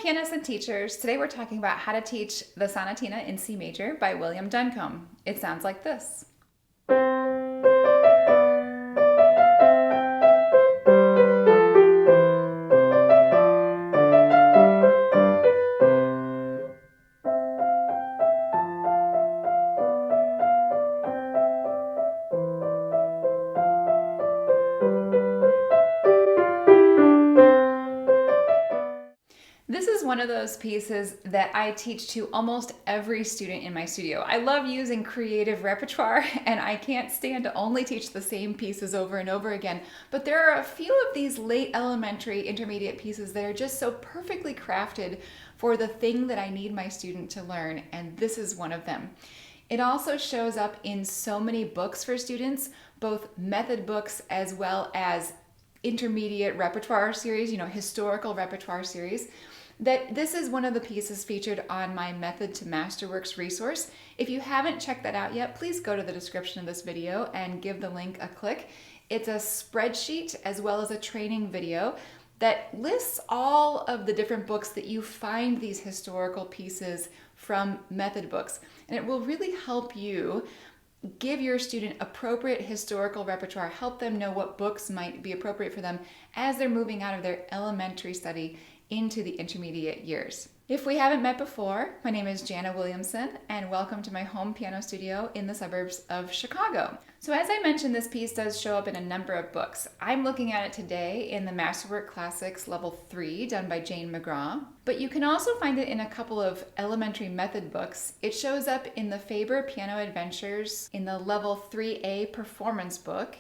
pianists and teachers. Today we're talking about how to teach the Sonatina in C major by William Duncombe. It sounds like this. This is one of those pieces that I teach to almost every student in my studio. I love using creative repertoire, and I can't stand to only teach the same pieces over and over again. But there are a few of these late elementary, intermediate pieces that are just so perfectly crafted for the thing that I need my student to learn, and this is one of them. It also shows up in so many books for students, both method books as well as intermediate repertoire series, historical repertoire series, that this is one of the pieces featured on my Method to Masterworks resource. If you haven't checked that out yet, please go to the description of this video and give the link a click. It's a spreadsheet as well as a training video that lists all of the different books that you find these historical pieces from method books. And it will really help you give your student appropriate historical repertoire, help them know what books might be appropriate for them as they're moving out of their elementary study into the intermediate years. If we haven't met before, my name is Jana Williamson, and welcome to my home piano studio in the suburbs of Chicago. So as I mentioned, this piece does show up in a number of books. I'm looking at it today in the Masterwork Classics Level 3 done by Jane McGraw, but you can also find it in a couple of elementary method books. It shows up in the Faber Piano Adventures in the Level 3A Performance book,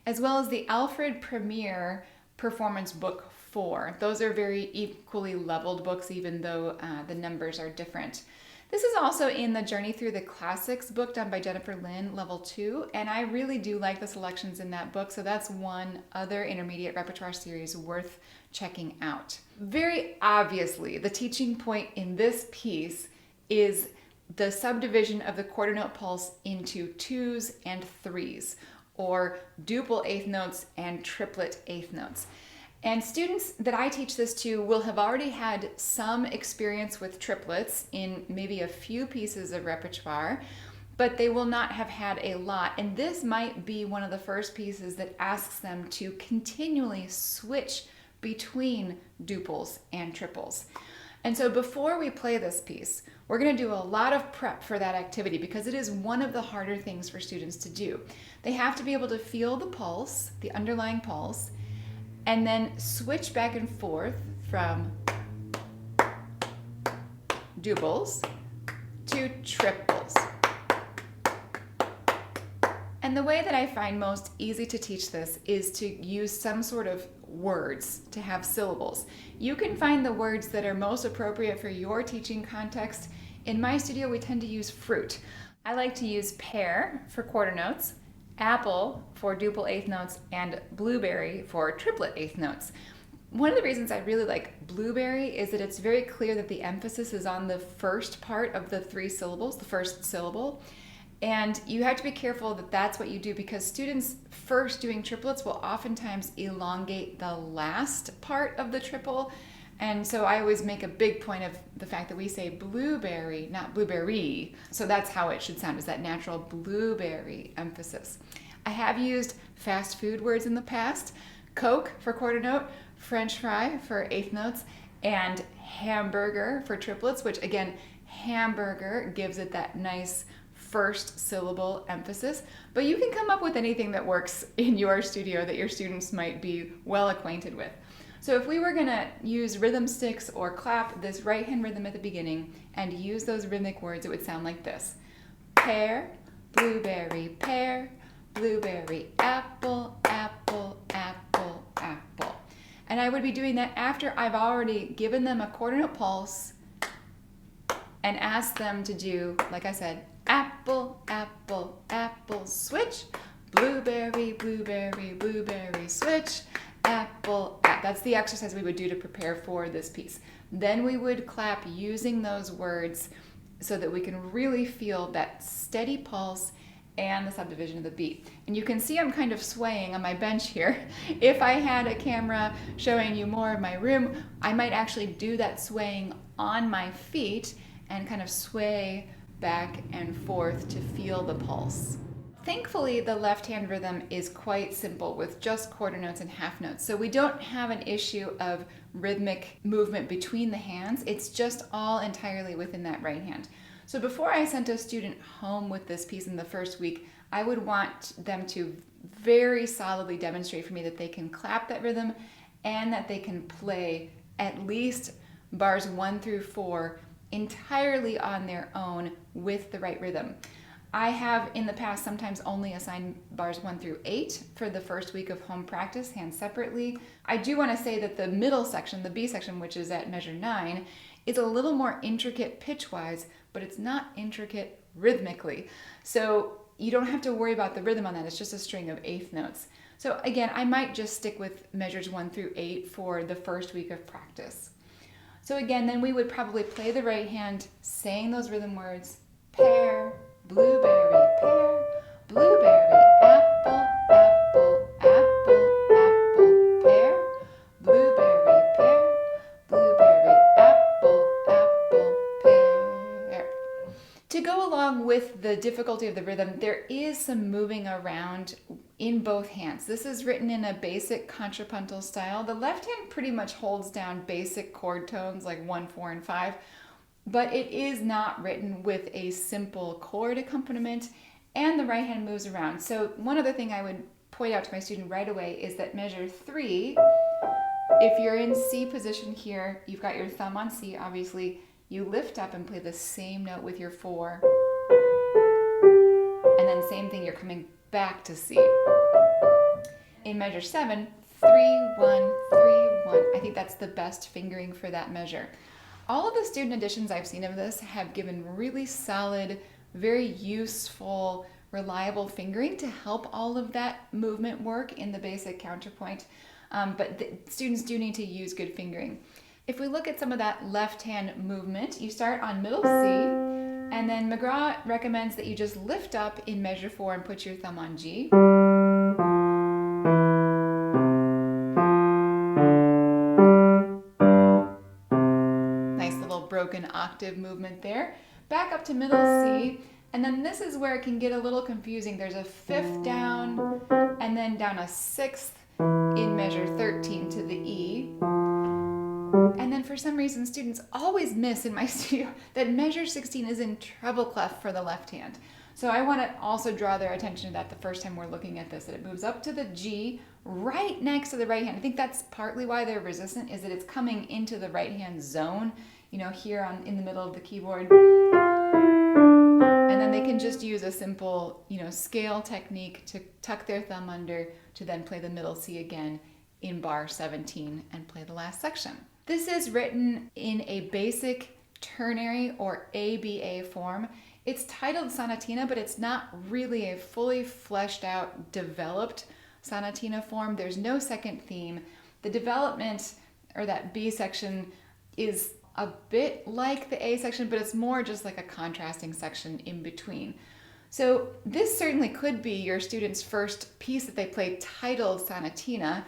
as well as the Alfred Premier Performance Book 4. Those are very equally leveled books, even though the numbers are different. This is also in the Journey Through the Classics book done by Jennifer Lynn, Level 2, and I really do like the selections in that book, so that's one other intermediate repertoire series worth checking out. Very obviously, the teaching point in this piece is the subdivision of the quarter note pulse into twos and threes, or duple eighth notes and triplet eighth notes. And students that I teach this to will have already had some experience with triplets in maybe a few pieces of repertoire, but they will not have had a lot. And this might be one of the first pieces that asks them to continually switch between duples and triples. And so before we play this piece, we're going to do a lot of prep for that activity because it is one of the harder things for students to do. They have to be able to feel the pulse, the underlying pulse, and then switch back and forth from duples to triples. And the way that I find most easy to teach this is to use some sort of words to have syllables. You can find the words that are most appropriate for your teaching context. In my studio, we tend to use fruit. I like to use pear for quarter notes, apple for duple eighth notes, and blueberry for triplet eighth notes. One of the reasons I really like blueberry is that it's very clear that the emphasis is on the first part of the three syllables, the first syllable. And you have to be careful that that's what you do because students first doing triplets will oftentimes elongate the last part of the triple. And so I always make a big point of the fact that we say blueberry, not blueberry. So that's how it should sound, is that natural blueberry emphasis. I have used fast food words in the past. Coke for quarter note, French fry for eighth notes, and hamburger for triplets, which again, hamburger gives it that nice first syllable emphasis. But you can come up with anything that works in your studio that your students might be well acquainted with. So if we were going to use rhythm sticks or clap this right hand rhythm at the beginning and use those rhythmic words, it would sound like this. Pear, blueberry, apple, apple, apple, apple. And I would be doing that after I've already given them a quarter note pulse and asked them to do, like I said, apple, apple, apple, switch, blueberry, blueberry, blueberry, switch, apple, apple. That's the exercise we would do to prepare for this piece. Then we would clap using those words so that we can really feel that steady pulse and the subdivision of the beat. And you can see I'm kind of swaying on my bench here. If I had a camera showing you more of my room, I might actually do that swaying on my feet and kind of sway back and forth to feel the pulse. Thankfully, the left-hand rhythm is quite simple with just quarter notes and half notes. So we don't have an issue of rhythmic movement between the hands. It's just all entirely within that right hand. So before I sent a student home with this piece in the first week, I would want them to very solidly demonstrate for me that they can clap that rhythm and that they can play at least bars 1 through 4 entirely on their own with the right rhythm. I have in the past sometimes only assigned bars 1 through 8 for the first week of home practice, hands separately. I do want to say that the middle section, the B section, which is at measure 9, is a little more intricate pitch-wise, but it's not intricate rhythmically. So you don't have to worry about the rhythm on that. It's just a string of eighth notes. So again, I might just stick with measures 1 through 8 for the first week of practice. So again, then we would probably play the right hand, saying those rhythm words, pear, blueberry, pear, blueberry, apple, apple, apple, apple, pear, blueberry, pear, blueberry, apple, apple, pear. To go along with the difficulty of the rhythm, there is some moving around in both hands. This is written in a basic contrapuntal style. The left hand pretty much holds down basic chord tones like 1, 4, and 5. But it is not written with a simple chord accompaniment, and the right hand moves around. So one other thing I would point out to my student right away is that measure 3, if you're in C position here, you've got your thumb on C, obviously, you lift up and play the same note with your 4. And then same thing, you're coming back to C. In measure 7, 3, 1, 3, 1. I think that's the best fingering for that measure. All of the student editions I've seen of this have given really solid, very useful, reliable fingering to help all of that movement work in the basic counterpoint. But the students do need to use good fingering. If we look at some of that left hand movement, you start on middle C, and then McGraw recommends that you just lift up in measure 4 and put your thumb on G. Broken octave movement there. Back up to middle C, and then this is where it can get a little confusing. There's a 5th down, and then down a 6th in measure 13 to the E. And then for some reason, students always miss in my studio that measure 16 is in treble clef for the left hand. So I want to also draw their attention to that the first time we're looking at this, that it moves up to the G right next to the right hand. I think that's partly why they're resistant, is that it's coming into the right hand zone, you know, here in the middle of the keyboard. And then they can just use a simple, scale technique to tuck their thumb under to then play the middle C again in bar 17 and play the last section. This is written in a basic ternary or ABA form. It's titled sonatina, but it's not really a fully fleshed out, developed sonatina form. There's no second theme. The development, or that B section, is a bit like the A section, but it's more just like a contrasting section in between. So this certainly could be your student's first piece that they play titled sonatina.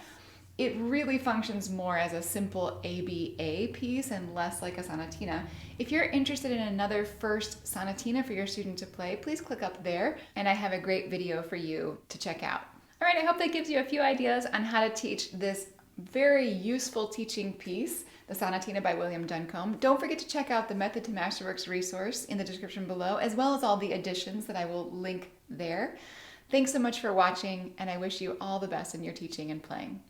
It really functions more as a simple ABA piece and less like a sonatina. If you're interested in another first sonatina for your student to play, please click up there, and I have a great video for you to check out. All right, I hope that gives you a few ideas on how to teach this very useful teaching piece, the Sonatina by William Duncombe. Don't forget to check out the Method to Masterworks resource in the description below, as well as all the editions that I will link there. Thanks so much for watching, and I wish you all the best in your teaching and playing.